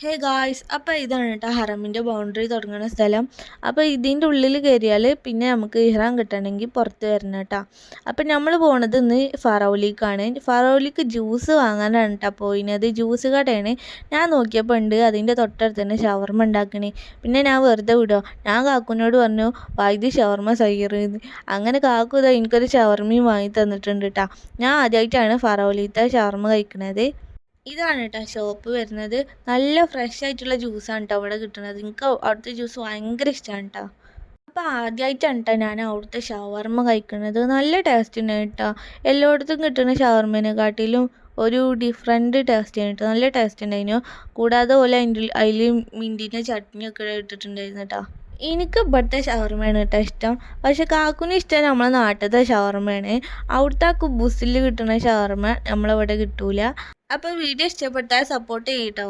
Hey guys, അപ്പോൾ ഇതാണ് കേട്ടോ ഹറമിൻ്റെ ബൗണ്ടറി തുടങ്ങുന്ന സ്ഥലം. അപ്പോൾ ഇതിൻ്റെ ഉള്ളിൽ കയറിയാൽ പിന്നെ നമുക്ക് ഇഹ്റാം കിട്ടണമെങ്കിൽ പുറത്ത് വരണം കേട്ടോ. അപ്പോൾ നമ്മൾ പോണത് ഇന്ന് ഫറോലിക്കാണ്. ഫറോലിക്ക് ജ്യൂസ് വാങ്ങാനാണ് കേട്ടോ പോയിനത്. ജ്യൂസ് കടയാണ്. ഞാൻ നോക്കിയപ്പോൾ ഉണ്ട് അതിൻ്റെ തൊട്ടടുത്ത് തന്നെ ഷവർമ്മ ഉണ്ടാക്കണേ. പിന്നെ ഞാൻ വെറുതെ വിടുമോ, ഞാൻ കാക്കുനോട് പറഞ്ഞു വൈദ്യ ഷവർമ്മ സയ്യറുന്ന്. അങ്ങനെ കാക്കു ഇതാ എനിക്കൊരു ഷവർമ്മയും വാങ്ങി തന്നിട്ടുണ്ട് കേട്ടോ. ഞാൻ ആദ്യമായിട്ടാണ് ഫറോലിത്തെ ഷവർമ്മ കഴിക്കുന്നത്. ഇതാണ് കേട്ടോ ഷോപ്പ് വരുന്നത്. നല്ല ഫ്രഷ് ആയിട്ടുള്ള ജ്യൂസാണ് കേട്ടോ അവിടെ കിട്ടുന്നത്. എനിക്ക് അവിടുത്തെ ജ്യൂസ് ഭയങ്കര ഇഷ്ടമാണ് കേട്ടോ. അപ്പോൾ ആദ്യമായിട്ടാണ് കേട്ടോ ഞാൻ അവിടുത്തെ ഷവർമ്മ കഴിക്കുന്നത്. നല്ല ടേസ്റ്റ് ഉണ്ട് കേട്ടോ. എല്ലായിടത്തും കിട്ടുന്ന ഷവർമ്മേനെക്കാട്ടിലും ഒരു ഡിഫറെൻറ്റ് ടേസ്റ്റ് ആണ് കേട്ടോ. നല്ല ടേസ്റ്റ് ഉണ്ടായിരുന്നു. കൂടാതെ പോലെ അതിൽ മിൻറ്റിൻ്റെ ചട്നിയൊക്കെ ഇട്ടിട്ടുണ്ടായിരുന്നു കേട്ടോ. എനിക്ക് ഇവിടുത്തെ ഷവർമ്മയാണ് കേട്ടോ ഇഷ്ടം. പക്ഷെ കാക്കുന് ഇഷ്ടം നമ്മളെ നാട്ടിലത്തെ ഷവർമ്മയാണ്. അവിടുത്തെ ആ കുബൂസിൽ കിട്ടുന്ന ഷവർമ്മ നമ്മളിവിടെ കിട്ടൂല. അപ്പോൾ വീഡിയോ ഇഷ്ടപ്പെട്ടാൽ സപ്പോർട്ട് ചെയ്യട്ടോ.